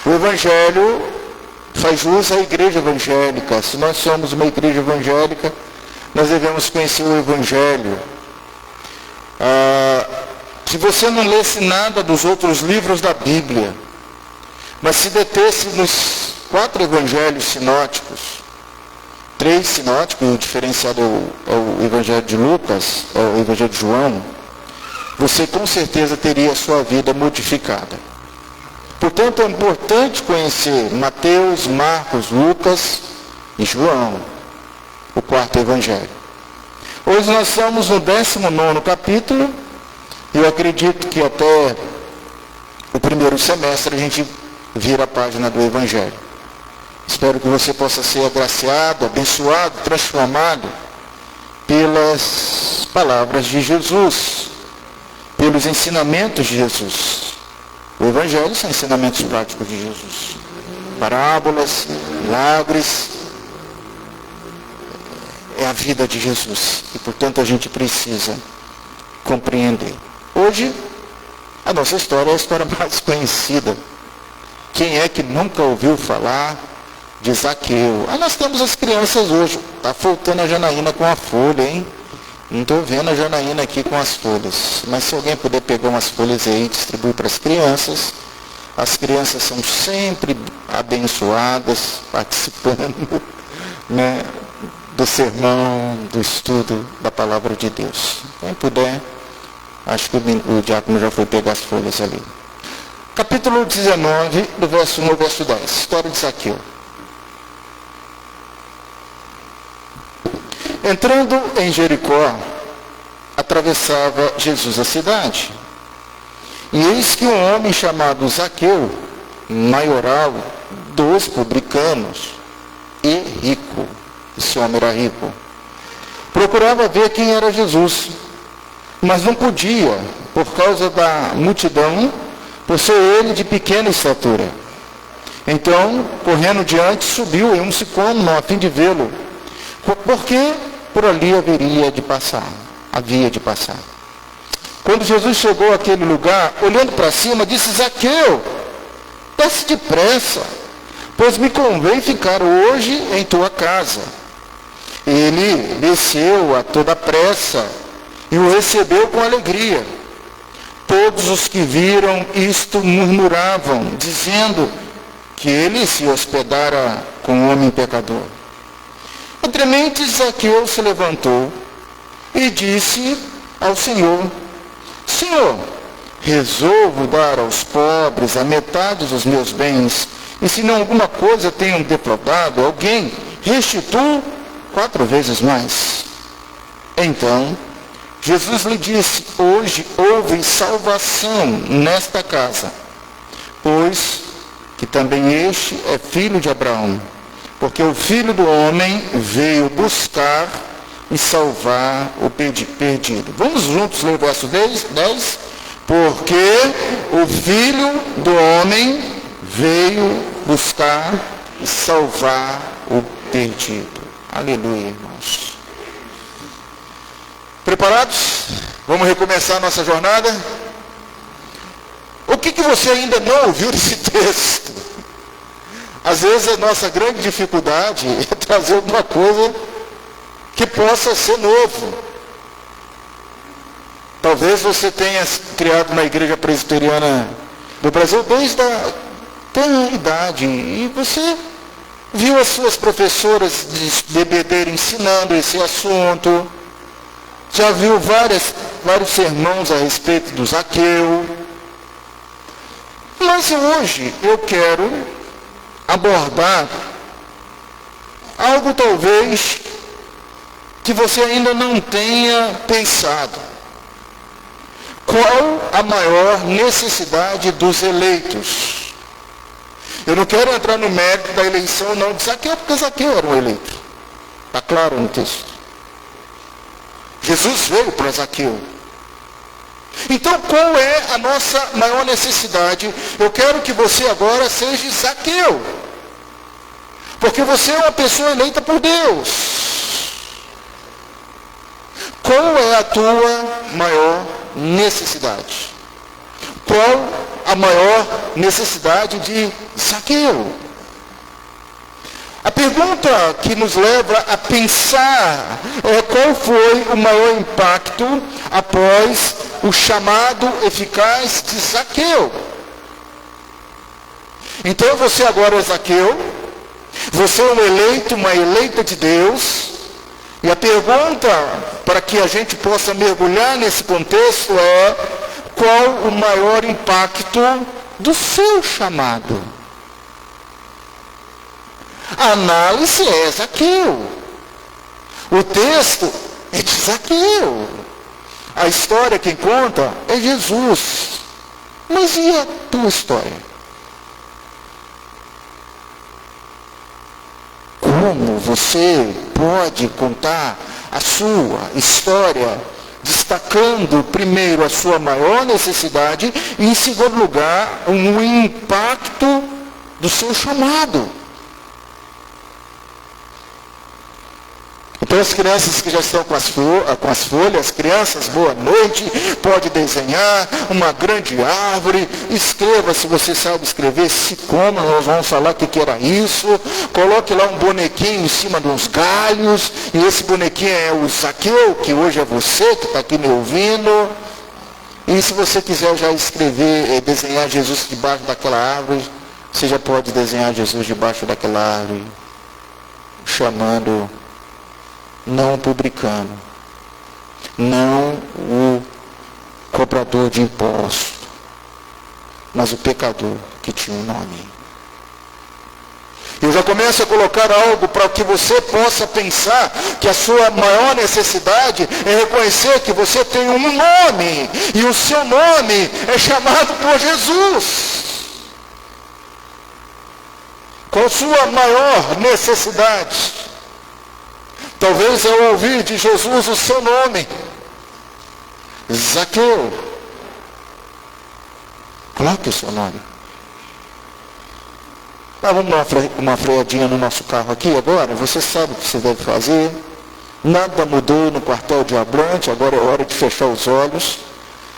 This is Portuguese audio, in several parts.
O Evangelho faz jus à igreja evangélica. Se nós somos uma igreja evangélica, nós devemos conhecer o Evangelho. Se você não lesse nada dos outros livros da Bíblia, mas se detesse nos 4 evangelhos sinóticos, 3 sinóticos, o diferenciado é o Evangelho de Lucas, é o Evangelho de João, você com certeza teria a sua vida modificada. Portanto, é importante conhecer Mateus, Marcos, Lucas e João, o 4º Evangelho. Hoje nós estamos no 19º capítulo, e eu acredito que até o primeiro semestre a gente vira a página do Evangelho. Espero que você possa ser agraciado, abençoado, transformado pelas palavras de Jesus, pelos ensinamentos de Jesus. O Evangelho são ensinamentos práticos de Jesus. Parábolas, milagres, é a vida de Jesus. E, portanto, a gente precisa compreender. Hoje, a nossa história é a história mais conhecida. Quem é que nunca ouviu falar de Zaqueu? Nós temos as crianças hoje. Está faltando a Janaína com a folha, hein? Não estou vendo a Janaína aqui com as folhas. Mas se alguém puder pegar umas folhas aí e distribuir para as crianças são sempre abençoadas, participando, né, do sermão, do estudo da palavra de Deus. Quem puder, acho que o diácono já foi pegar as folhas ali. Capítulo 19, do verso 1 ao verso 10. História de Zaqueu. Entrando em Jericó, atravessava Jesus a cidade. E eis que um homem chamado Zaqueu, maioral dos publicanos e rico, esse homem era rico, procurava ver quem era Jesus, mas não podia, por causa da multidão, por ser ele de pequena estatura. Então, correndo diante, subiu em um sicômoro a fim de vê-lo, porque por ali havia de passar. Quando Jesus chegou àquele lugar, olhando para cima, disse: Zaqueu, desce depressa, pois me convém ficar hoje em tua casa. Ele desceu a toda pressa e o recebeu com alegria. Todos os que viram isto murmuravam, dizendo que ele se hospedara com um homem pecador. Entremente, Zaqueu se levantou e disse ao Senhor: Senhor, resolvo dar aos pobres a metade dos meus bens, e se não alguma coisa tenham defraudado alguém, restituo 4 vezes mais. Então, Jesus lhe disse: hoje houve salvação nesta casa, pois que também este é filho de Abraão, porque o Filho do Homem veio buscar e salvar o perdido. Vamos juntos ler o verso 10. Porque o Filho do Homem veio buscar e salvar o perdido. Aleluia, irmãos. Preparados? Vamos recomeçar a nossa jornada? O que você ainda não ouviu desse texto? Às vezes a nossa grande dificuldade é trazer alguma coisa que possa ser novo. Talvez você tenha criado uma igreja presbiteriana do Brasil desde a idade, e você viu as suas professoras de EBD ensinando esse assunto, já viu vários sermões a respeito do Zaqueu. Mas hoje eu quero abordar algo talvez que você ainda não tenha pensado. Qual a maior necessidade dos eleitos? Eu não quero entrar no mérito da eleição não de Zaqueu, porque Zaqueu era um eleito. Está claro no texto. Jesus veio para Zaqueu. Então, qual é a nossa maior necessidade? Eu quero que você agora seja Zaqueu. Porque você é uma pessoa eleita por Deus. Qual é a tua maior necessidade? Qual a maior necessidade de Zaqueu? A pergunta que nos leva a pensar é qual foi o maior impacto após o chamado eficaz de Zaqueu. Então você agora é Zaqueu, você é um eleito, uma eleita de Deus, e a pergunta para que a gente possa mergulhar nesse contexto é: qual o maior impacto do seu chamado? A análise é Zaqueu. O texto é de Zaqueu. A história quem conta é Jesus. Mas e a tua história? Como você pode contar a sua história, destacando primeiro a sua maior necessidade e, em segundo lugar, um impacto do seu chamado? Então as crianças que já estão com as folhas, crianças, boa noite, pode desenhar uma grande árvore, escreva, se você sabe escrever, sicômoro, nós vamos falar o que era isso, coloque lá um bonequinho em cima de uns galhos, e esse bonequinho é o Zaqueu, que hoje é você que está aqui me ouvindo, e se você quiser já escrever, desenhar Jesus debaixo daquela árvore, você já pode desenhar Jesus debaixo daquela árvore, chamando não o publicano, não o cobrador de imposto, mas o pecador que tinha um nome. Eu já começo a colocar algo para que você possa pensar que a sua maior necessidade é reconhecer que você tem um nome, e o seu nome é chamado por Jesus. Qual a sua maior necessidade? Talvez ao ouvir de Jesus o seu nome, Zaqueu, coloque o seu nome. Vamos dar uma freadinha no nosso carro aqui agora. Você sabe o que você deve fazer. Nada mudou no quartel de Abrante, agora é hora de fechar os olhos.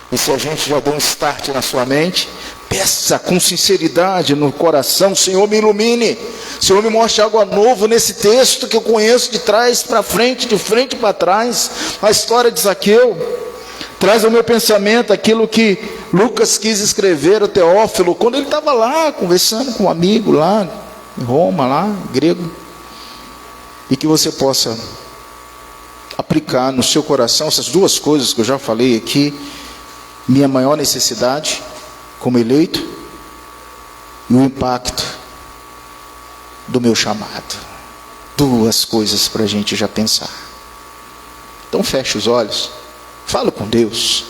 E se a gente já deu um start na sua mente, peça com sinceridade no coração: Senhor, me ilumine. Senhor, me mostre algo novo nesse texto que eu conheço de trás para frente, de frente para trás. A história de Zaqueu traz ao meu pensamento aquilo que Lucas quis escrever ao Teófilo, quando ele estava lá, conversando com um amigo lá, em Roma, lá, grego. E que você possa aplicar no seu coração essas duas coisas que eu já falei aqui: minha maior necessidade como eleito e o impacto do meu chamado. Duas coisas para a gente já pensar. Então feche os olhos, fala com Deus.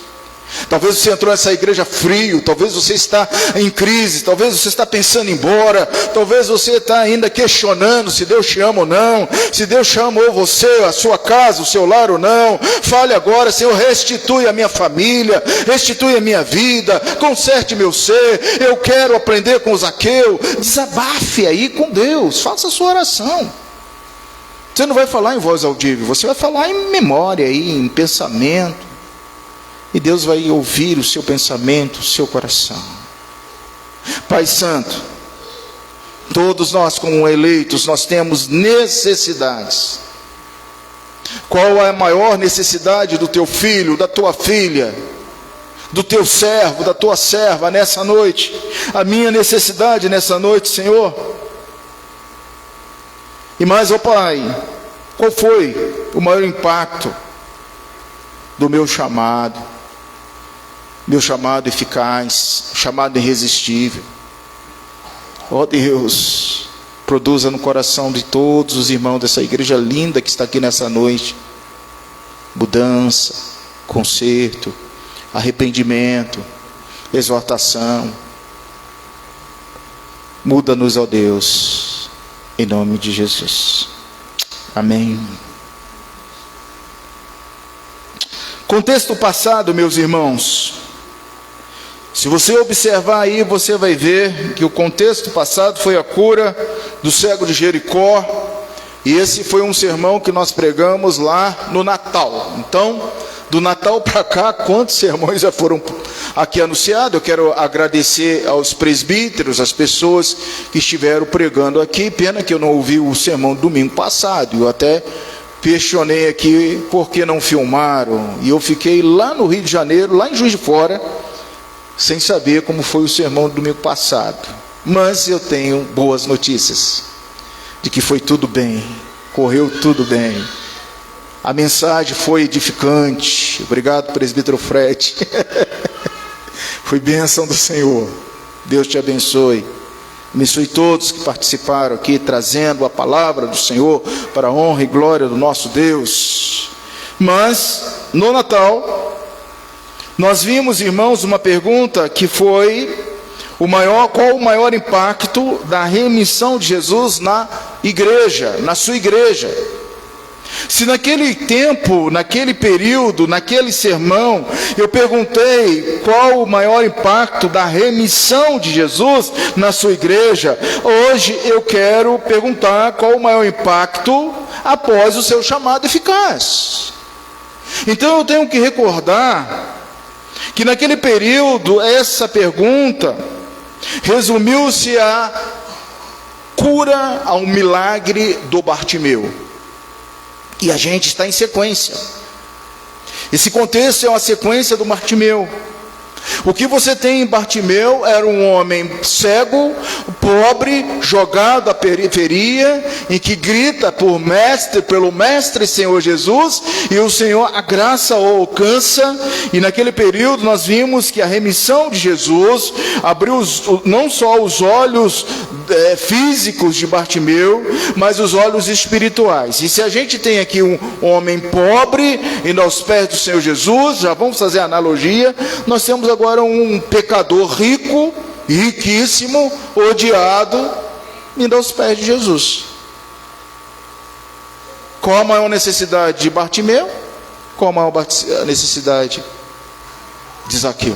Talvez você entrou nessa igreja frio, talvez você está em crise, talvez você está pensando em ir embora, talvez você está ainda questionando se Deus te ama ou não, se Deus chamou você, a sua casa, o seu lar ou não. Fale agora: Senhor, restitui a minha família, restitui a minha vida, conserte meu ser, eu quero aprender com o Zaqueu. Desabafe aí com Deus, faça a sua oração. Você não vai falar em voz audível, você vai falar em memória aí, em pensamento. E Deus vai ouvir o seu pensamento, o seu coração. Pai Santo, todos nós como eleitos, nós temos necessidades. Qual é a maior necessidade do teu filho, da tua filha, do teu servo, da tua serva nessa noite? A minha necessidade nessa noite, Senhor. E mais, ó Pai, qual foi o maior impacto do meu chamado? Meu chamado eficaz, chamado irresistível. Ó Deus, produza no coração de todos os irmãos dessa igreja linda que está aqui nessa noite mudança, conserto, arrependimento, exortação. Muda-nos, ó Deus, em nome de Jesus. Amém. Contexto passado, meus irmãos. Se você observar aí, você vai ver que o contexto passado foi a cura do cego de Jericó. E esse foi um sermão que nós pregamos lá no Natal. Então, Do Natal para cá, quantos sermões já foram aqui anunciados? Eu quero agradecer aos presbíteros, as pessoas que estiveram pregando aqui. Pena que eu não ouvi o sermão do domingo passado. Eu até questionei aqui por que não filmaram. E eu fiquei lá no Rio de Janeiro, lá em Juiz de Fora, sem saber como foi o sermão do domingo passado. Mas eu tenho boas notícias, de que foi tudo bem, correu tudo bem. A mensagem foi edificante. Obrigado, presbítero Fred. Foi bênção do Senhor. Deus te abençoe. Abençoe todos que participaram aqui, trazendo a palavra do Senhor para a honra e glória do nosso Deus. Mas, no Natal, nós vimos, irmãos, uma pergunta que foi qual o maior impacto da remissão de Jesus na igreja, na sua igreja. Se naquele tempo, naquele período, naquele sermão, eu perguntei qual o maior impacto da remissão de Jesus na sua igreja, hoje eu quero perguntar qual o maior impacto após o seu chamado eficaz. Então eu tenho que recordar que naquele período, essa pergunta resumiu-se a cura, ao milagre do Bartimeu. E a gente está em sequência. Esse contexto é uma sequência do Bartimeu. O que você tem em Bartimeu era um homem cego, pobre, jogado à periferia, em que grita pelo Mestre Senhor Jesus, e o Senhor, a graça o alcança. E naquele período nós vimos que a remissão de Jesus abriu não só os olhos físicos de Bartimeu, mas os olhos espirituais. E se a gente tem aqui um homem pobre indo aos pés do Senhor Jesus, já vamos fazer a analogia, nós temos agora um pecador rico, riquíssimo, odiado, indo aos pés de Jesus. Qual a maior necessidade de Bartimeu? Qual a maior necessidade de Zaqueu?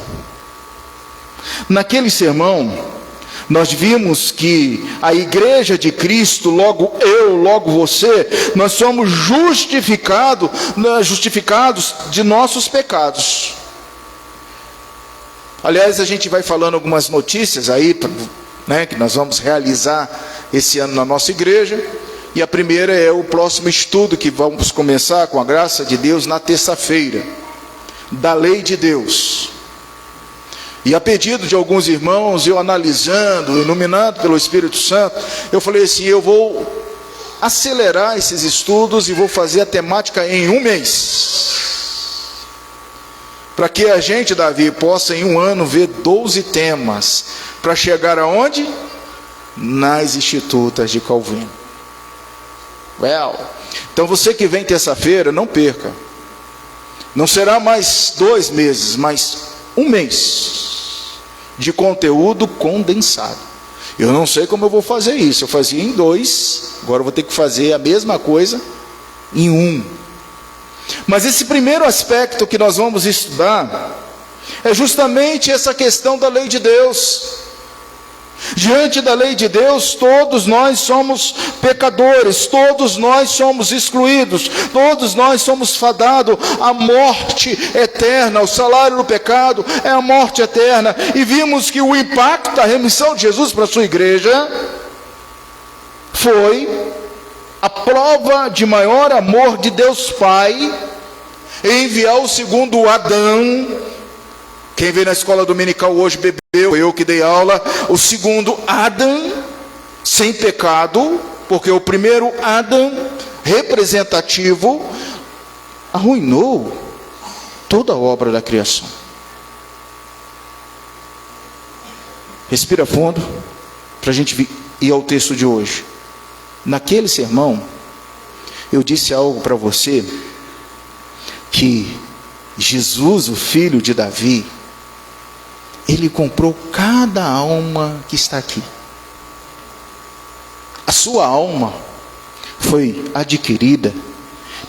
Naquele sermão, nós vimos que a igreja de Cristo, logo eu, logo você, nós somos justificados de nossos pecados. Aliás, a gente vai falando algumas notícias aí, né, que nós vamos realizar esse ano na nossa igreja. E a primeira é o próximo estudo que vamos começar, com a graça de Deus, na terça-feira, da lei de Deus. E a pedido de alguns irmãos, eu analisando, iluminado pelo Espírito Santo, eu falei assim, eu vou acelerar esses estudos e vou fazer a temática em um mês. Para que a gente, Davi, possa em um ano ver 12 temas, para chegar aonde? Nas Institutas de Calvino. Então você que vem terça-feira, não perca. Não será mais 2 meses, mas um mês de conteúdo condensado. Eu não sei como eu vou fazer isso. Eu fazia em 2, agora eu vou ter que fazer a mesma coisa em 1. Mas esse primeiro aspecto que nós vamos estudar é justamente essa questão da lei de Deus. Diante da lei de Deus, todos nós somos pecadores, todos nós somos excluídos, todos nós somos fadados à morte eterna. O salário do pecado é a morte eterna. E vimos que o impacto da remissão de Jesus para a sua igreja foi a prova de maior amor de Deus Pai em enviar o segundo Adão. Quem veio na escola dominical hoje bebeu, eu que dei aula, o segundo Adão, sem pecado, porque o primeiro Adão, representativo, arruinou toda a obra da criação. Respira fundo, para a gente ir ao texto de hoje. Naquele sermão, eu disse algo para você, que Jesus, o filho de Davi, ele comprou cada alma que está aqui. A sua alma foi adquirida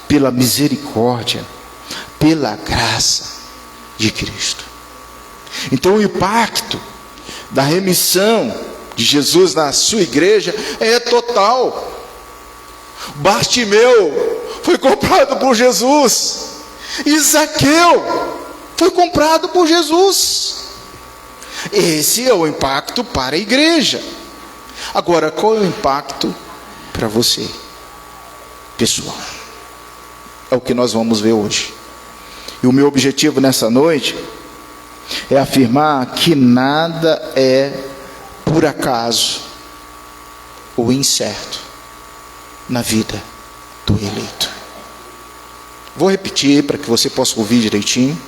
pela misericórdia, pela graça de Cristo. Então o impacto da remissão de Jesus na sua igreja é total. Bartimeu foi comprado por Jesus. E Zaqueu foi comprado por Jesus. Esse é o impacto para a igreja. Agora, qual é o impacto para você, pessoal? É o que nós vamos ver hoje. E o meu objetivo nessa noite é afirmar que nada é por acaso ou incerto na vida do eleito. Vou repetir para que você possa ouvir direitinho.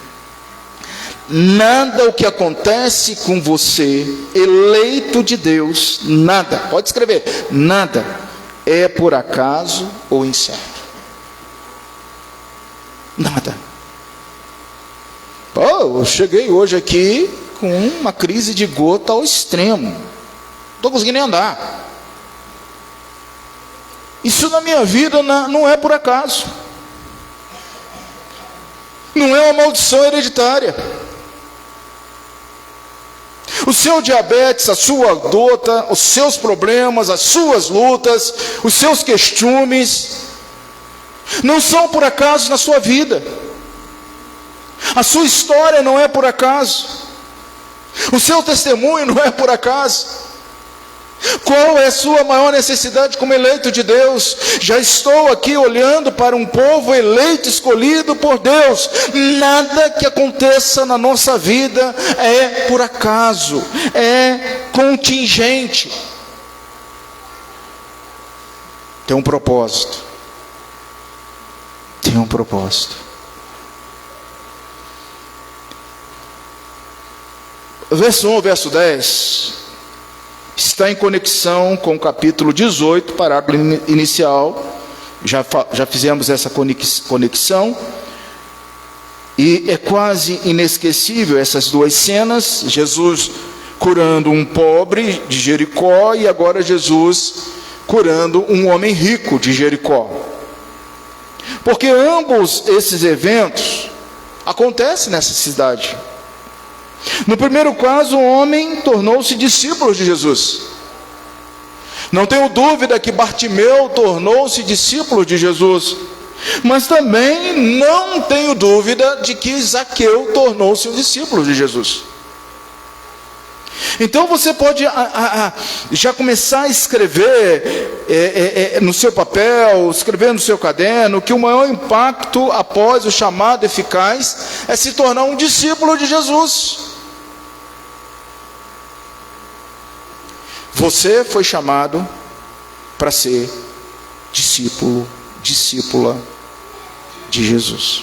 Nada o que acontece com você, eleito de Deus, nada, pode escrever, nada é por acaso ou incerto. Nada. Eu cheguei hoje aqui com uma crise de gota ao extremo. Não estou conseguindo nem andar. Isso na minha vida não é por acaso. Não é uma maldição hereditária. O seu diabetes, a sua gota, os seus problemas, as suas lutas, os seus queixumes, não são por acaso na sua vida. A sua história não é por acaso. O seu testemunho não é por acaso. Qual é a sua maior necessidade como eleito de Deus? Já estou aqui olhando para um povo eleito, escolhido por Deus. Nada que aconteça na nossa vida é por acaso, é contingente. Tem um propósito. Tem um propósito. Verso 1, verso 10, está em conexão com o capítulo 18, parágrafo inicial. Já fizemos essa conexão. E é quase inesquecível essas duas cenas. Jesus curando um pobre de Jericó e agora Jesus curando um homem rico de Jericó. Porque ambos esses eventos acontecem nessa cidade. No primeiro caso, o homem tornou-se discípulo de Jesus. Não tenho dúvida que Bartimeu tornou-se discípulo de Jesus. Mas também não tenho dúvida de que Zaqueu tornou-se um discípulo de Jesus. Então você pode já começar a escrever no seu papel, escrever no seu caderno, que o maior impacto após o chamado eficaz é se tornar um discípulo de Jesus. Você foi chamado para ser discípulo, discípula de Jesus.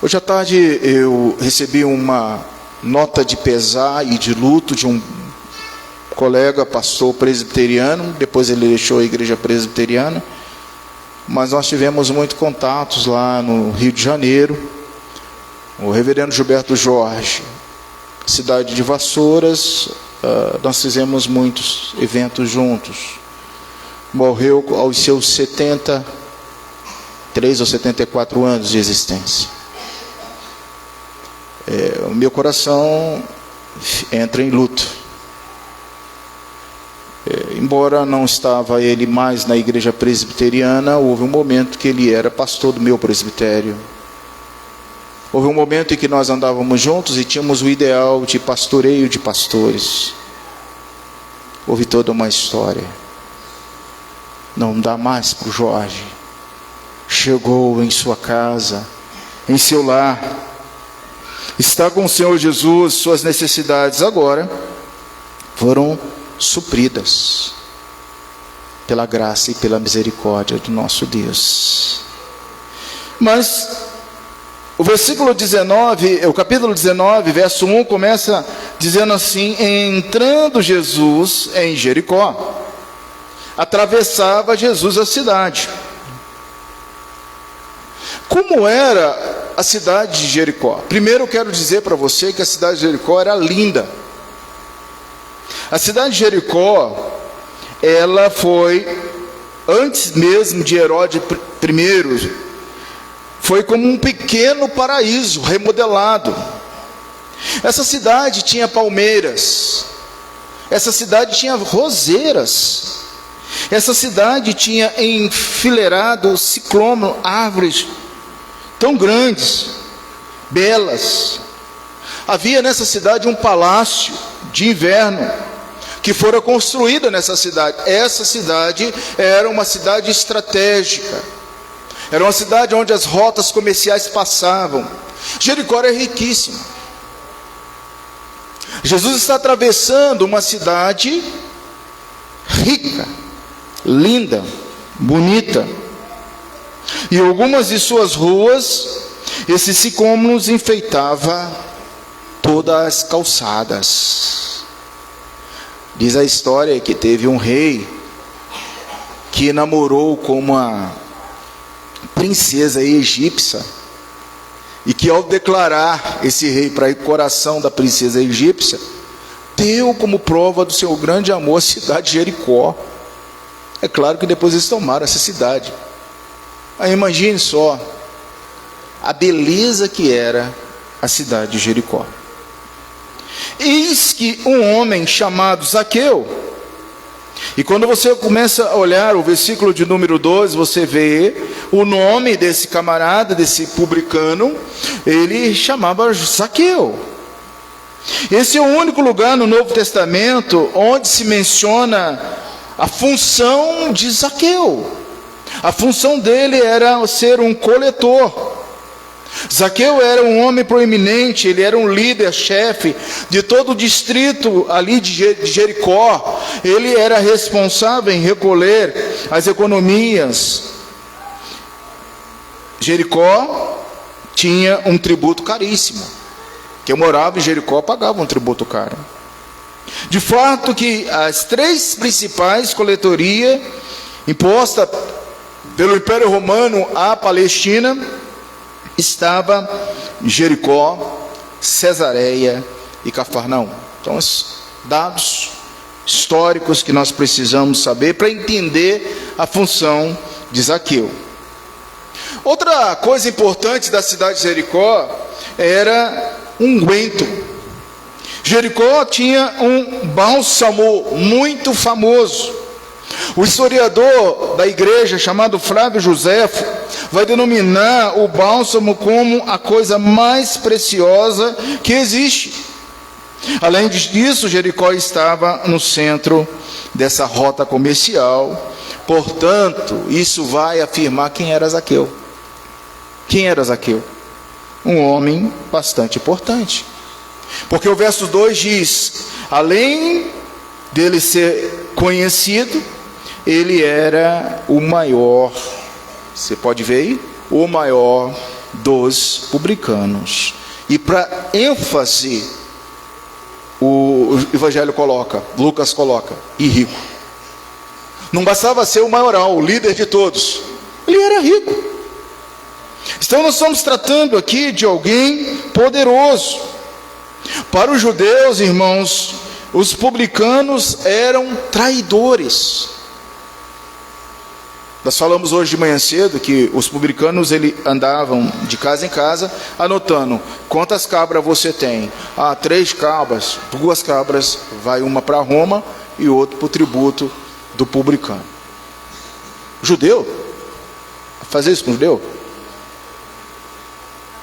Hoje à tarde eu recebi uma nota de pesar e de luto de um colega pastor presbiteriano. Depois ele deixou a igreja presbiteriana, mas nós tivemos muitos contatos lá no Rio de Janeiro. O reverendo Gilberto Jorge, cidade de Vassouras, nós fizemos muitos eventos juntos. Morreu aos seus 73 ou 74 anos de existência. O meu coração entra em luto. Embora não estava ele mais na igreja presbiteriana, houve um momento que ele era pastor do meu presbitério. Houve um momento em que nós andávamos juntos e tínhamos o ideal de pastoreio de pastores. Houve toda uma história. Não dá mais para o Jorge. Chegou em sua casa, em seu lar, está com o Senhor Jesus, suas necessidades agora foram supridas pela graça e pela misericórdia do nosso Deus. Mas o versículo 19, o capítulo 19, verso 1, começa dizendo assim: entrando Jesus em Jericó, atravessava Jesus a cidade. Como era a cidade de Jericó? Primeiro eu quero dizer para você que a cidade de Jericó era linda. A cidade de Jericó, ela foi, antes mesmo de Herodes I, foi como um pequeno paraíso remodelado. Essa cidade tinha palmeiras, essa cidade tinha roseiras, Essa cidade tinha enfileirado sicômoro, árvores tão grandes, belas. Havia nessa cidade um palácio de inverno que fora construído nessa cidade. Essa cidade era uma cidade estratégica. Era uma cidade onde as rotas comerciais passavam. Jericó é riquíssima. Jesus está atravessando uma cidade rica, linda, bonita. E algumas de suas ruas, esses sicômoros enfeitavam todas as calçadas. Diz a história que teve um rei que namorou com uma princesa egípcia, e que ao declarar esse rei para o coração da princesa egípcia, deu como prova do seu grande amor a cidade de Jericó. É claro que depois eles tomaram essa cidade. Aí imagine só a beleza que era a cidade de Jericó. Eis que um homem chamado Zaqueu, e quando você começa a olhar o versículo de número 12, você vê o nome desse camarada, desse publicano, ele chamava Zaqueu. Esse é o único lugar no Novo Testamento onde se menciona a função de Zaqueu. A função dele era ser um coletor. Zaqueu era um homem proeminente, ele era um líder, chefe de todo o distrito ali de Jericó. Ele era responsável em recolher as economias. Jericó tinha um tributo caríssimo. Quem morava em Jericó pagava um tributo caro. De fato que as três principais coletorias impostas pelo Império Romano à Palestina estava Jericó, Cesareia e Cafarnaum. Então, os dados históricos que nós precisamos saber para entender a função de Zaqueu. Outra coisa importante da cidade de Jericó era unguento. Jericó tinha um bálsamo muito famoso. O historiador da igreja, chamado Flávio Joséfo, vai denominar o bálsamo como a coisa mais preciosa que existe. Além disso, Jericó estava no centro dessa rota comercial. Portanto, isso vai afirmar quem era Zaqueu. Quem era Zaqueu? Um homem bastante importante. Porque o verso 2 diz: além dele ser conhecido, ele era o maior, você pode ver aí, o maior dos publicanos. E para ênfase, o Evangelho coloca, Lucas coloca, e rico. Não bastava ser o maioral, o líder de todos, ele era rico. Então nós estamos tratando aqui de alguém poderoso. Para os judeus, irmãos, os publicanos eram traidores. Nós falamos hoje de manhã cedo que os publicanos andavam de casa em casa anotando quantas cabras você tem. 3 cabras, 2 cabras, vai uma para Roma e outra para o tributo do publicano. Judeu? Fazer isso com o judeu?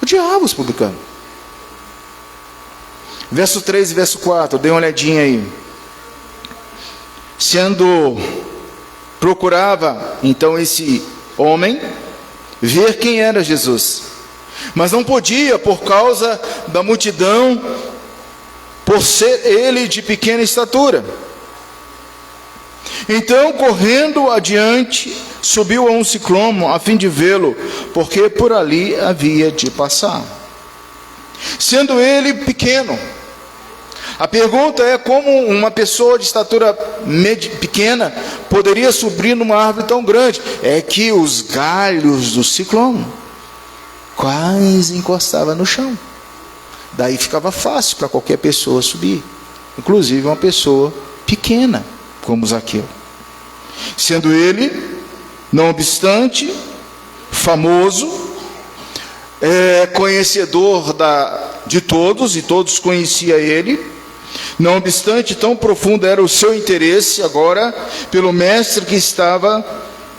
Odiava os publicanos. Verso 3 e verso 4, dê uma olhadinha aí. Procurava então esse homem ver quem era Jesus, mas não podia por causa da multidão, por ser ele de pequena estatura. Então, correndo adiante, subiu a um sicômoro a fim de vê-lo, porque por ali havia de passar. Sendo ele pequeno, a pergunta é como uma pessoa de estatura pequena poderia subir numa árvore tão grande? É que os galhos do sicômoro quase encostavam no chão. Daí ficava fácil para qualquer pessoa subir, inclusive uma pessoa pequena como Zaqueu. Sendo ele, não obstante, famoso, conhecedor de todos, e todos conheciam ele, Não obstante, tão profundo era o seu interesse agora pelo mestre que estava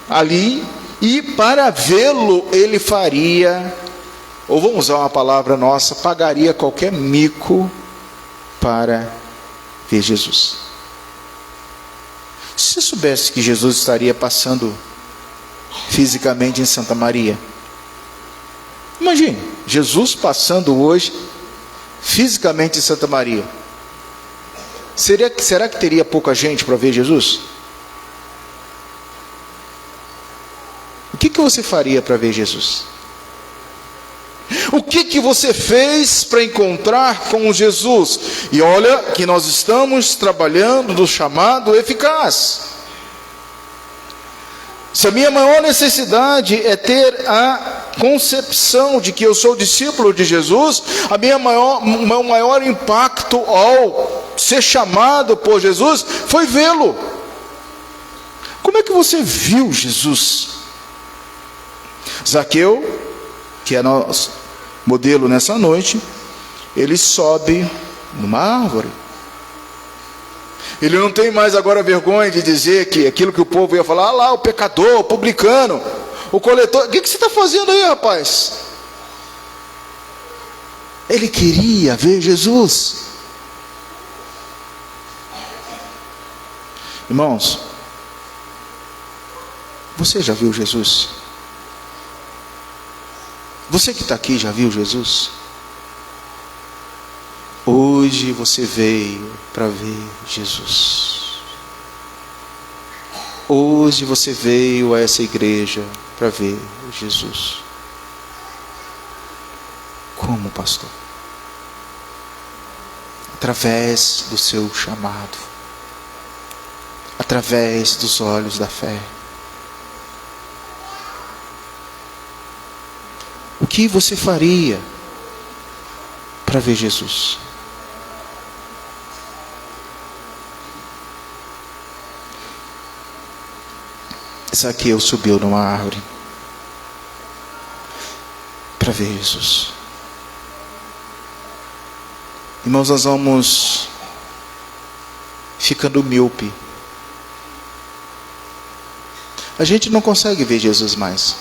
ali, e para vê-lo ele faria, ou vamos usar uma palavra nossa, pagaria qualquer mico para ver Jesus. Se você soubesse que Jesus estaria passando fisicamente em Santa Maria, imagine, Jesus passando hoje fisicamente em Santa Maria, será que teria pouca gente para ver Jesus? O que você faria para ver Jesus? O que você fez para encontrar com Jesus? E olha que nós estamos trabalhando no chamado eficaz. Se a minha maior necessidade é ter a concepção de que eu sou discípulo de Jesus, meu maior impacto ao ser chamado por Jesus foi vê-lo. Como é que você viu Jesus? Zaqueu, que é nosso modelo nessa noite, ele sobe numa árvore. Ele não tem mais agora vergonha de dizer que aquilo que o povo ia falar, lá o pecador, o publicano, o coletor, o que você está fazendo aí, rapaz? Ele queria ver Jesus. Irmãos, você já viu Jesus? Você que está aqui já viu Jesus? Hoje você veio para ver Jesus. Hoje você veio a essa igreja para ver Jesus. Como, pastor? Através do seu chamado, através dos olhos da fé. O que você faria para ver Jesus? Zaqueu subiu numa árvore para ver Jesus. Irmãos, nós vamos ficando míope. A gente não consegue ver Jesus mais.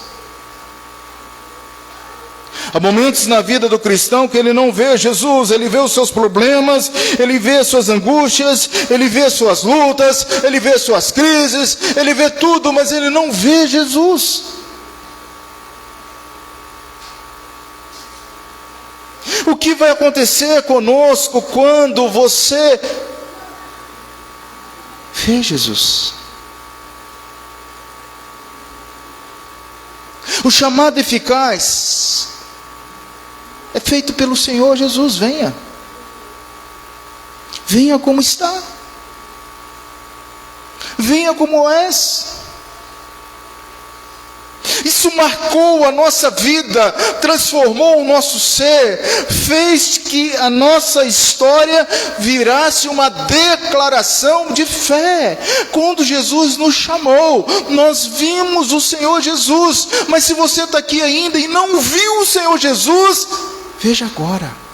Há momentos na vida do cristão que ele não vê Jesus, ele vê os seus problemas, ele vê suas angústias, ele vê suas lutas, ele vê suas crises, ele vê tudo, mas ele não vê Jesus. O que vai acontecer conosco quando você vê Jesus? O chamado eficaz é feito pelo Senhor Jesus. Venha. Venha como está. Venha como és. Isso marcou a nossa vida, transformou o nosso ser, fez que a nossa história virasse uma declaração de fé. Quando Jesus nos chamou, nós vimos o Senhor Jesus. Mas se você está aqui ainda e não viu o Senhor Jesus, veja agora.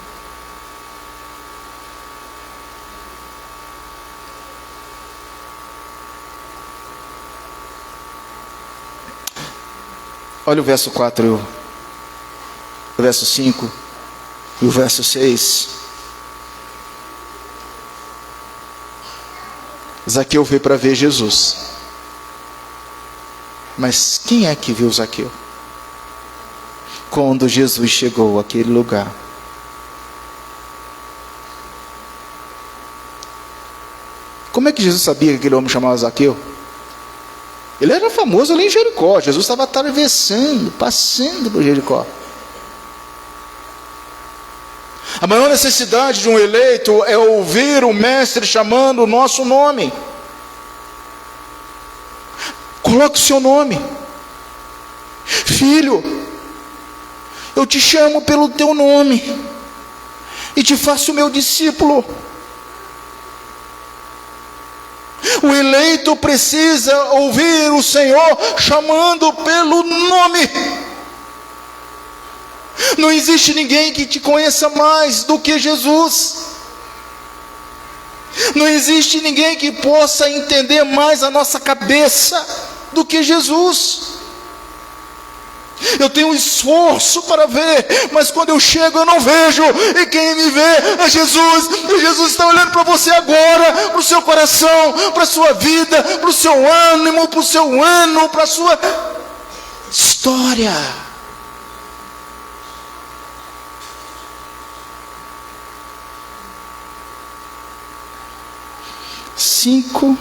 Olha o verso 4, o verso 5 e o verso 6. Zaqueu veio para ver Jesus. Mas quem é que viu Zaqueu? Quando Jesus chegou àquele lugar, como é que Jesus sabia que aquele homem chamava Zaqueu? Ele era famoso ali em Jericó. Jesus estava atravessando, passando por Jericó. A maior necessidade de um eleito é ouvir o mestre chamando o nosso nome. Coloque o seu nome. Filho, eu te chamo pelo teu nome e te faço meu discípulo. O eleito precisa ouvir o Senhor chamando pelo nome. Não existe ninguém que te conheça mais do que Jesus. Não existe ninguém que possa entender mais a nossa cabeça do que Jesus. Eu tenho um esforço para ver, mas quando eu chego eu não vejo, e quem me vê é Jesus. E Jesus está olhando para você agora, para o seu coração, para a sua vida, para o seu ânimo, para o seu ano, para a sua história. Cinco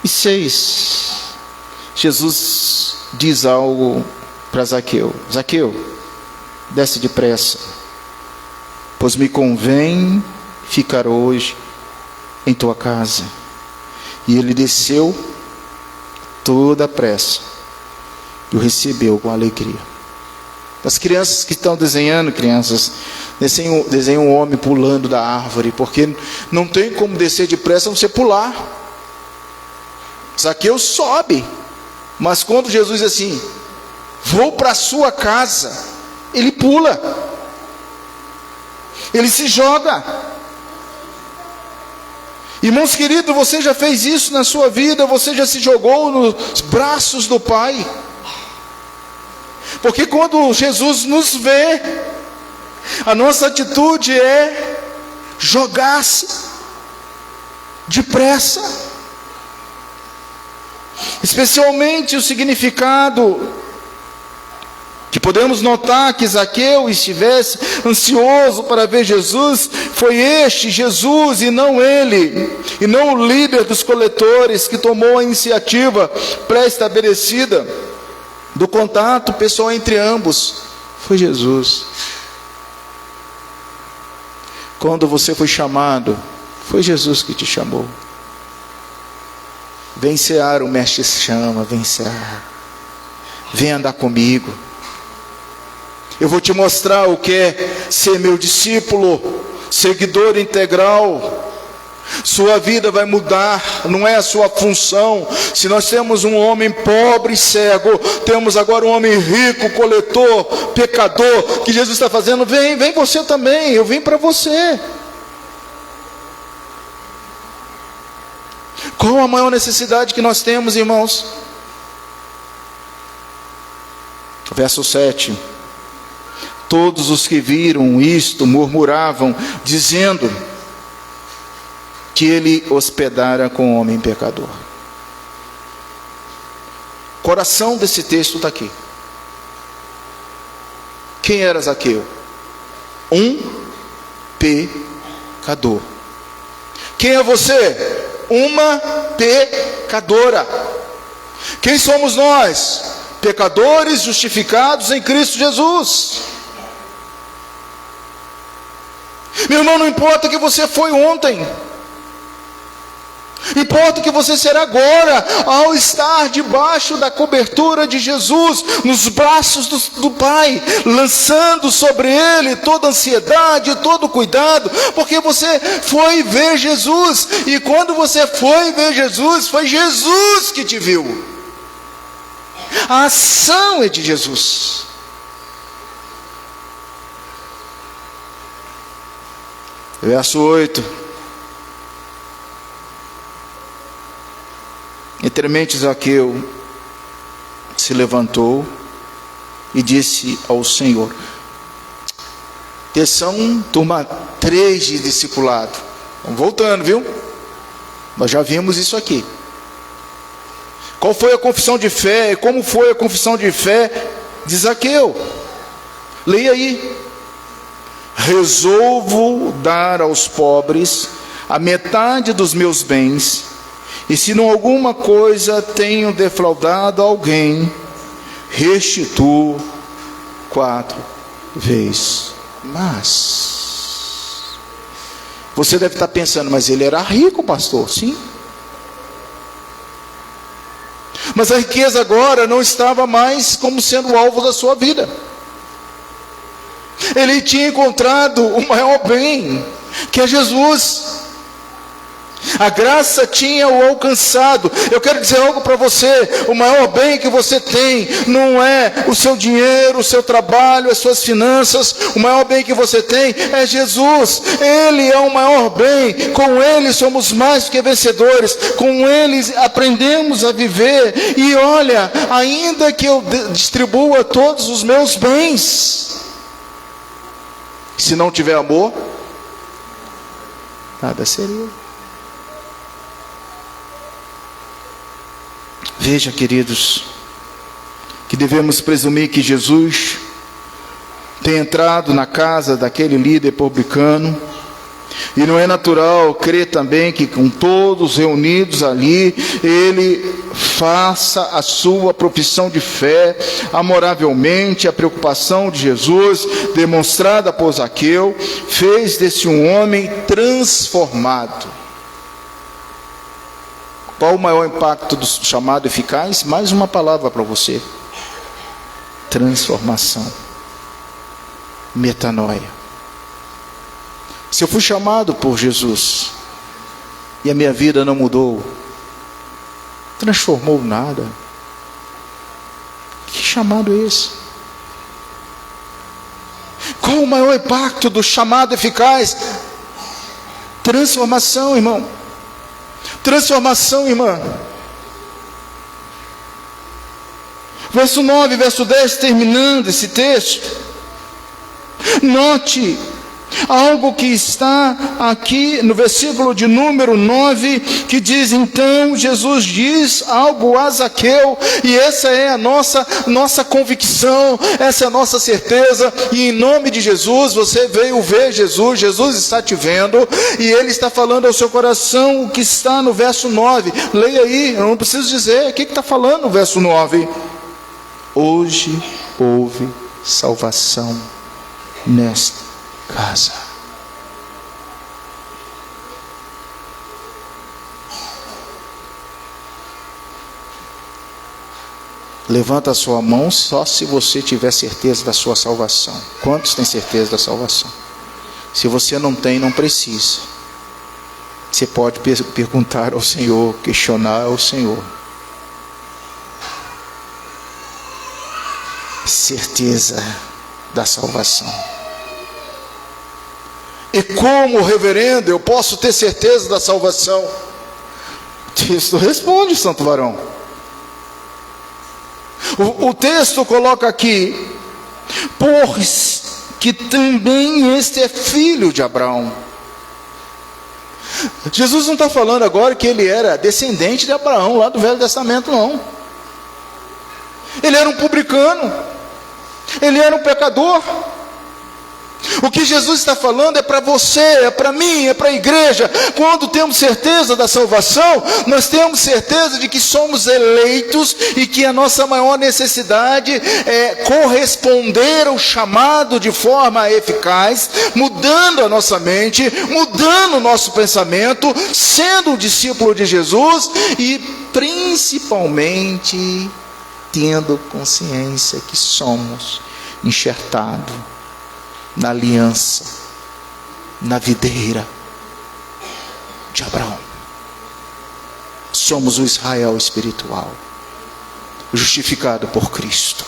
e 6. Jesus diz algo para Zaqueu: Zaqueu, desce depressa, pois me convém ficar hoje em tua casa. E ele desceu toda a pressa e o recebeu com alegria. As crianças que estão desenhando, desenham um homem pulando da árvore, porque não tem como descer depressa a não ser pular. Zaqueu sobe, mas quando Jesus diz assim: vou para a sua casa, ele pula, ele se joga. Irmãos queridos, você já fez isso na sua vida? Você já se jogou nos braços do Pai? Porque quando Jesus nos vê, a nossa atitude é jogar-se depressa. Especialmente o significado que podemos notar que Zaqueu estivesse ansioso para ver Jesus, foi este Jesus e não ele, e não o líder dos coletores que tomou a iniciativa pré-estabelecida do contato pessoal entre ambos. Foi Jesus. Quando você foi chamado, foi Jesus que te chamou. Vem cear, o mestre chama, vem cear, vem andar comigo. Eu vou te mostrar o que é ser meu discípulo, seguidor integral. Sua vida vai mudar, não é a sua função. Se nós temos um homem pobre e cego, temos agora um homem rico, coletor, pecador, que Jesus está fazendo, vem você também, eu vim para você. Qual a maior necessidade que nós temos, irmãos? Verso 7. Todos os que viram isto murmuravam, dizendo que ele hospedara com um homem pecador. O coração desse texto está aqui. Quem era Zaqueu? Um pecador. Quem é você? Uma pecadora. Quem somos nós? Pecadores justificados em Cristo Jesus. Meu irmão, não importa o que você foi ontem, importa o que você será agora, ao estar debaixo da cobertura de Jesus, nos braços do Pai, lançando sobre Ele toda ansiedade, todo cuidado, porque você foi ver Jesus, e quando você foi ver Jesus, foi Jesus que te viu. A ação é de Jesus. Verso 8. Entremente Zaqueu se levantou e disse ao Senhor. Atenção, turma 3 de discipulado. Vamos voltando, viu? Nós já vimos isso aqui. Qual foi a confissão de fé? Como foi a confissão de fé de Zaqueu? Leia aí. Resolvo dar aos pobres a metade dos meus bens, e se não alguma coisa tenho defraudado alguém, restituo 4 vezes. Mas você deve estar pensando, mas ele era rico, pastor. Sim. Mas a riqueza agora não estava mais como sendo o alvo da sua vida. Ele tinha encontrado o maior bem, que é Jesus. A graça tinha o alcançado. Eu quero dizer algo para você: o maior bem que você tem não é o seu dinheiro, o seu trabalho, as suas finanças. O maior bem que você tem é Jesus. Ele é o maior bem. Com Ele somos mais do que vencedores. Com Ele aprendemos a viver. E olha, ainda que eu distribua todos os meus bens, se não tiver amor, nada seria. Veja, queridos, que devemos presumir que Jesus tem entrado na casa daquele líder publicano, e não é natural crer também que com todos reunidos ali, ele faça a sua profissão de fé, amoravelmente. A preocupação de Jesus, demonstrada por Zaqueu, fez desse um homem transformado. Qual o maior impacto do chamado eficaz? Mais uma palavra para você: transformação, metanoia. Se eu fui chamado por Jesus e a minha vida não mudou, transformou nada, que chamado é esse? Qual o maior impacto do chamado eficaz? Transformação, irmão. Transformação, irmã. Verso 9, verso 10, terminando esse texto. Note algo que está aqui no versículo de número 9, que diz: então Jesus diz algo a Zaqueu, e essa é a nossa convicção, essa é a nossa certeza, e em nome de Jesus, você veio ver Jesus, Jesus está te vendo, e Ele está falando ao seu coração o que está no verso 9, leia aí, eu não preciso dizer, o que está falando no verso 9? Hoje houve salvação nesta casa. Levanta a sua mão só se você tiver certeza da sua salvação. Quantos têm certeza da salvação? Se você não tem, não precisa. Você pode perguntar ao Senhor, questionar ao Senhor. Certeza da salvação. E como, reverendo, eu posso ter certeza da salvação? O texto responde, santo varão. O texto coloca aqui: pois que também este é filho de Abraão. Jesus não está falando agora que ele era descendente de Abraão, lá do Velho Testamento, não. Ele era um publicano, ele era um pecador. O que Jesus está falando é para você, é para mim, é para a igreja. Quando temos certeza da salvação, nós temos certeza de que somos eleitos e que a nossa maior necessidade é corresponder ao chamado de forma eficaz, mudando a nossa mente, mudando o nosso pensamento, sendo um discípulo de Jesus e principalmente tendo consciência que somos enxertados na aliança, na videira de Abraão. Somos o Israel espiritual, justificado por Cristo.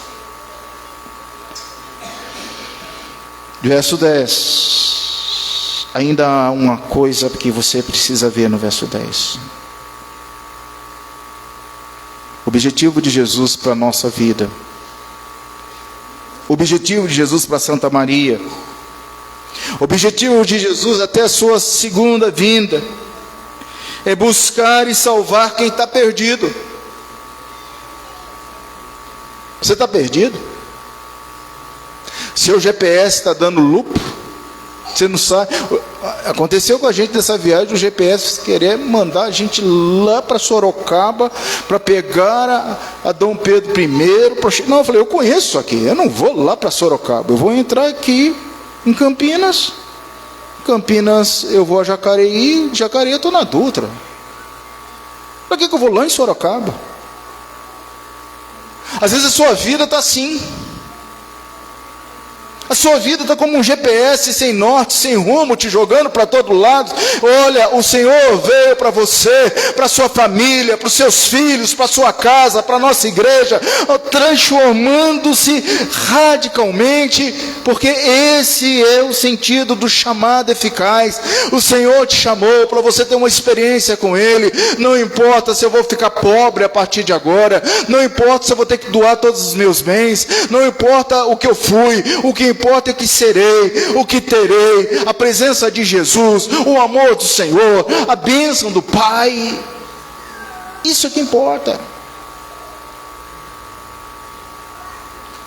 Verso 10. Ainda há uma coisa que você precisa ver no verso 10. O objetivo de Jesus para a nossa vida, o objetivo de Jesus para Santa Maria, o objetivo de Jesus até a sua segunda vinda, é buscar e salvar quem está perdido. Você está perdido? Seu GPS está dando loop, você não sabe. Aconteceu com a gente nessa viagem, o GPS querer mandar a gente lá para Sorocaba, para pegar a Dom Pedro I. Não, eu falei, eu conheço isso aqui, eu não vou lá para Sorocaba, eu vou entrar aqui em Campinas. Campinas eu vou a Jacareí, Jacareí eu estou na Dutra. Para que eu vou lá em Sorocaba? Às vezes a sua vida está assim. A sua vida está como um GPS sem norte, sem rumo, te jogando para todo lado. Olha, o Senhor veio para você, para sua família, para os seus filhos, para sua casa, para a nossa igreja, transformando-se radicalmente, porque esse é o sentido do chamado eficaz. O Senhor te chamou para você ter uma experiência com Ele. Não importa se eu vou ficar pobre a partir de agora, não importa se eu vou ter que doar todos os meus bens, não importa o que eu fui, o que importa é o que serei, o que terei, a presença de Jesus, o amor do Senhor, a bênção do Pai. Isso é que importa.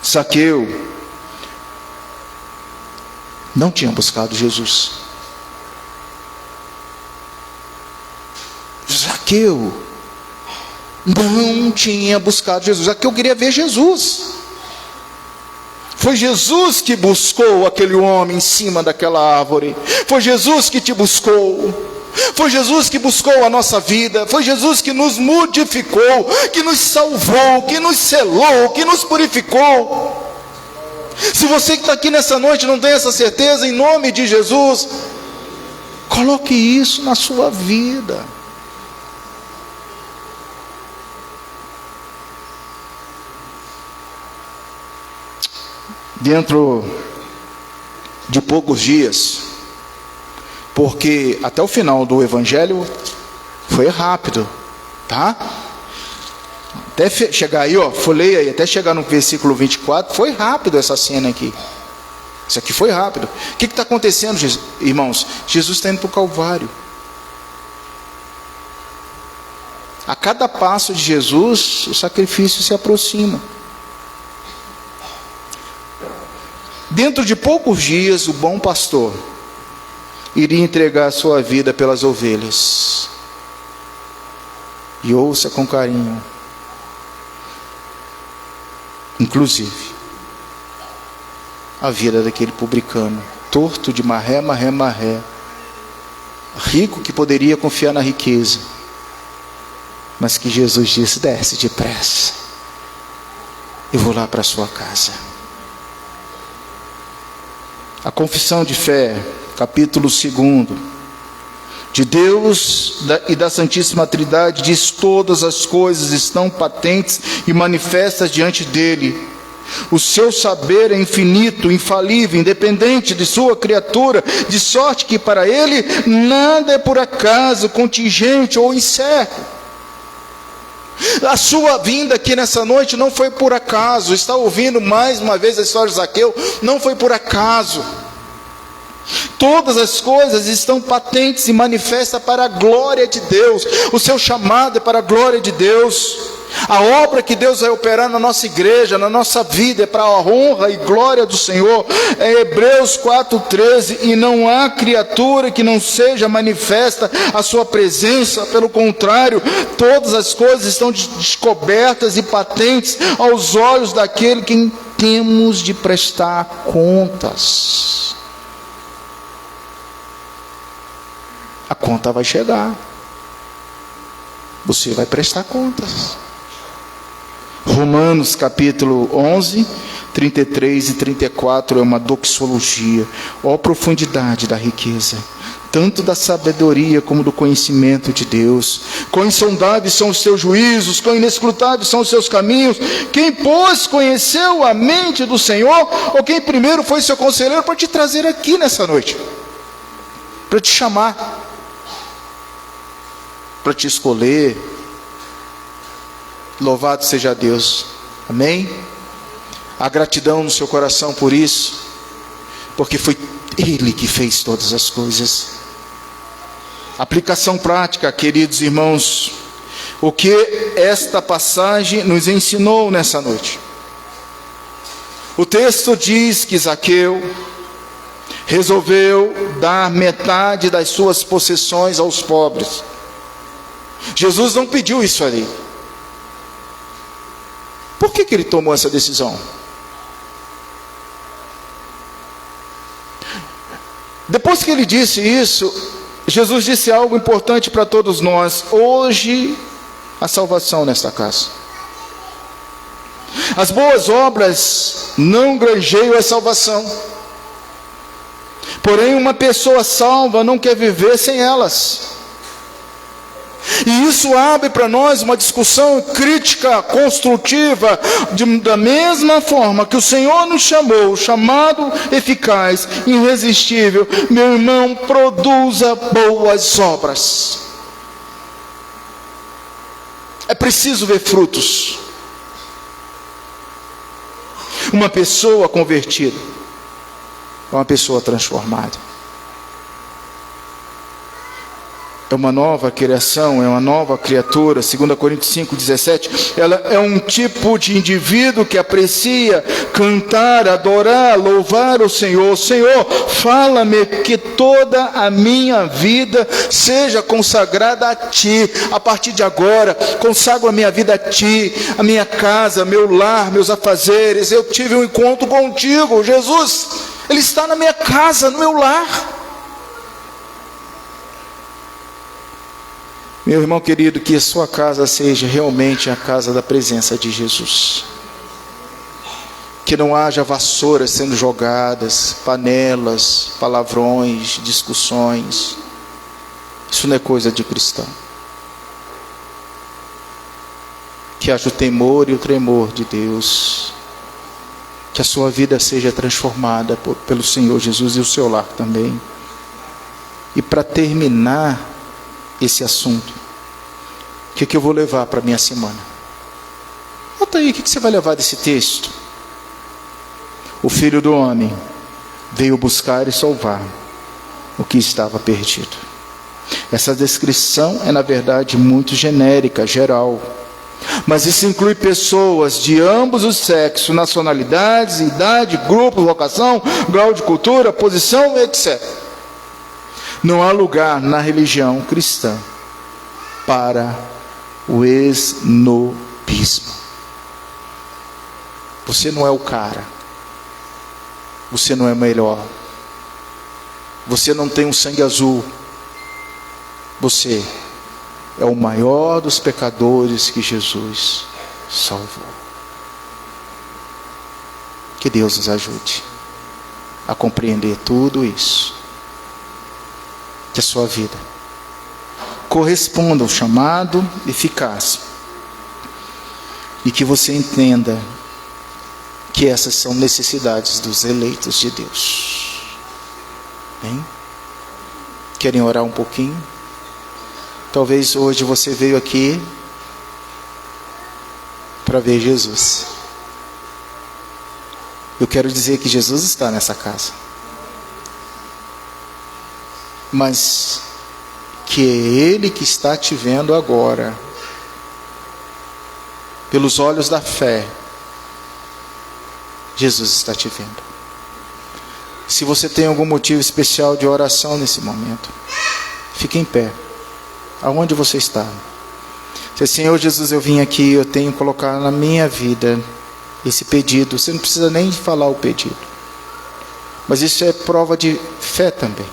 Zaqueu não tinha buscado Jesus. Zaqueu não tinha buscado Jesus. Zaqueu queria ver Jesus. Foi Jesus que buscou aquele homem em cima daquela árvore. Foi Jesus que te buscou. Foi Jesus que buscou a nossa vida. Foi Jesus que nos modificou, que nos salvou, que nos selou, que nos purificou. Se você que está aqui nessa noite não tem essa certeza, em nome de Jesus, coloque isso na sua vida. Dentro de poucos dias, porque até o final do evangelho foi rápido, tá? Até chegar aí, ó, folheia aí, até chegar no versículo 24, foi rápido essa cena aqui. Isso aqui foi rápido. O que está acontecendo, irmãos? Jesus está indo para o Calvário. A cada passo de Jesus, o sacrifício se aproxima. Dentro de poucos dias, o bom pastor iria entregar a sua vida pelas ovelhas. E ouça com carinho. Inclusive, a vida daquele publicano, torto de marré, rico que poderia confiar na riqueza, mas que Jesus disse: desce depressa, eu vou lá para a sua casa. A confissão de fé, capítulo 2, de Deus e da Santíssima Trindade, diz: todas as coisas estão patentes e manifestas diante dele. O seu saber é infinito, infalível, independente de sua criatura, de sorte que para ele nada é por acaso, contingente ou incerto. A sua vinda aqui nessa noite não foi por acaso. Está ouvindo mais uma vez a história de Zaqueu? Não foi por acaso. Todas as coisas estão patentes e manifestas para a glória de Deus. O seu chamado é para a glória de Deus. A obra que Deus vai operar na nossa igreja, na nossa vida, é para a honra e glória do Senhor. É Hebreus 4,13: e não há criatura que não seja manifesta a sua presença. Pelo contrário, todas as coisas estão descobertas e patentes aos olhos daquele que temos de prestar contas. A conta vai chegar. Você vai prestar contas. Romanos capítulo 11, 33 e 34 é uma doxologia. Ó profundidade da riqueza, tanto da sabedoria como do conhecimento de Deus. Quão insondáveis são os seus juízos, quão inescrutáveis são os seus caminhos. Quem, pois, conheceu a mente do Senhor, ou quem primeiro foi seu conselheiro para te trazer aqui nessa noite, para te chamar, para te escolher. Louvado seja Deus, amém? A gratidão no seu coração por isso, porque foi Ele que fez todas as coisas. Aplicação prática, queridos irmãos, o que esta passagem nos ensinou nessa noite. O texto diz que Zaqueu resolveu dar metade das suas possessões aos pobres. Jesus não pediu isso ali. Por que ele tomou essa decisão? Depois que ele disse isso, Jesus disse algo importante para todos nós. Hoje, a salvação nesta casa. As boas obras não granjeiam a salvação. Porém, uma pessoa salva não quer viver sem elas. E isso abre para nós uma discussão crítica, construtiva, da mesma forma que o Senhor nos chamou, chamado eficaz, irresistível. Meu irmão, produza boas obras. É preciso ver frutos. Uma pessoa convertida é uma pessoa transformada. É uma nova criação, é uma nova criatura. 2 Coríntios 5:17, ela é um tipo de indivíduo que aprecia cantar, adorar, louvar o Senhor. Senhor, fala-me que toda a minha vida seja consagrada a Ti. A partir de agora, consagro a minha vida a Ti, a minha casa, meu lar, meus afazeres. Eu tive um encontro contigo, Jesus. Ele está na minha casa, no meu lar. Meu irmão querido, que a sua casa seja realmente a casa da presença de Jesus. Que não haja vassouras sendo jogadas, panelas, palavrões, discussões. Isso não é coisa de cristão. Que haja o temor e o tremor de Deus. Que a sua vida seja transformada pelo Senhor Jesus e o seu lar também. E para terminar esse assunto, o que eu vou levar para a minha semana? Nota aí, o que você vai levar desse texto? O Filho do Homem veio buscar e salvar o que estava perdido. Essa descrição é, na verdade, muito genérica, geral. Mas isso inclui pessoas de ambos os sexos, nacionalidades, idade, grupo, vocação, grau de cultura, posição, etc. Não há lugar na religião cristã para o esnobismo. Você não é o cara. Você não é melhor. Você não tem um sangue azul. Você é o maior dos pecadores que Jesus salvou. Que Deus nos ajude a compreender tudo isso. Que a sua vida corresponda ao chamado eficaz. E que você entenda que essas são necessidades dos eleitos de Deus. Bem? Querem orar um pouquinho? Talvez hoje você veio aqui para ver Jesus. Eu quero dizer que Jesus está nessa casa. Mas que é Ele que está te vendo agora, pelos olhos da fé. Jesus está te vendo. Se você tem algum motivo especial de oração nesse momento, fique em pé, aonde você está. Se Senhor Jesus, eu vim aqui, eu tenho que colocar na minha vida esse pedido. Você não precisa nem falar o pedido, mas isso é prova de fé também.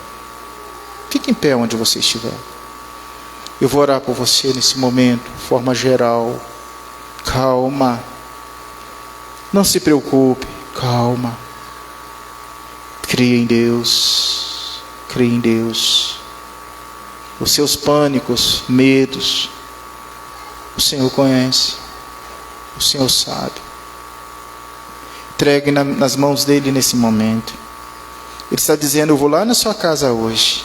Fique em pé onde você estiver. Eu vou orar por você nesse momento, de forma geral. Calma. Não se preocupe. Calma. Crie em Deus. Crie em Deus. Os seus pânicos, medos, o Senhor conhece. O Senhor sabe. Entregue nas mãos dEle nesse momento. Ele está dizendo, eu vou lá na sua casa hoje.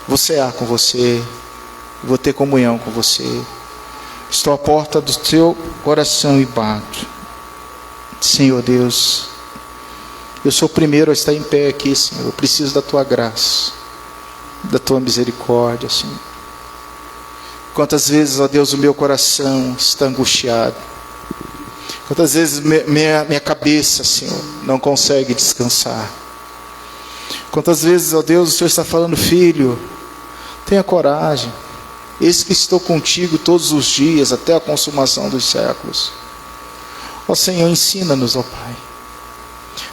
Vou cear com você, vou ter comunhão com você. Estou à porta do teu coração e bato. Senhor Deus, eu sou o primeiro a estar em pé aqui, Senhor. Eu preciso da tua graça, da tua misericórdia, Senhor. Quantas vezes, ó Deus, o meu coração está angustiado. Quantas vezes minha cabeça, Senhor, não consegue descansar. Quantas vezes, ó Deus, o Senhor está falando, filho, tenha coragem. Eis que estou contigo todos os dias, até a consumação dos séculos. Ó Senhor, ensina-nos, ó Pai.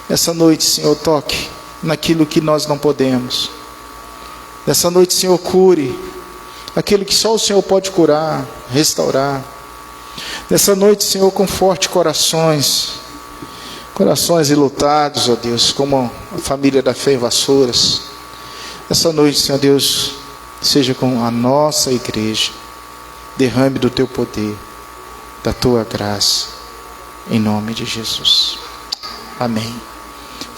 Nessa noite, Senhor, toque naquilo que nós não podemos. Nessa noite, Senhor, cure aquilo que só o Senhor pode curar, restaurar. Nessa noite, Senhor, conforte corações enlutados, ó Deus, como a família da fé em Vassouras. Nessa noite, Senhor Deus, seja com a nossa igreja. Derrame do teu poder, da tua graça, em nome de Jesus. Amém.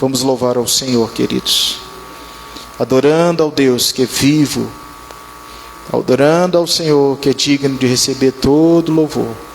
Vamos louvar ao Senhor, queridos, adorando ao Deus que é vivo, adorando ao Senhor que é digno de receber todo louvor.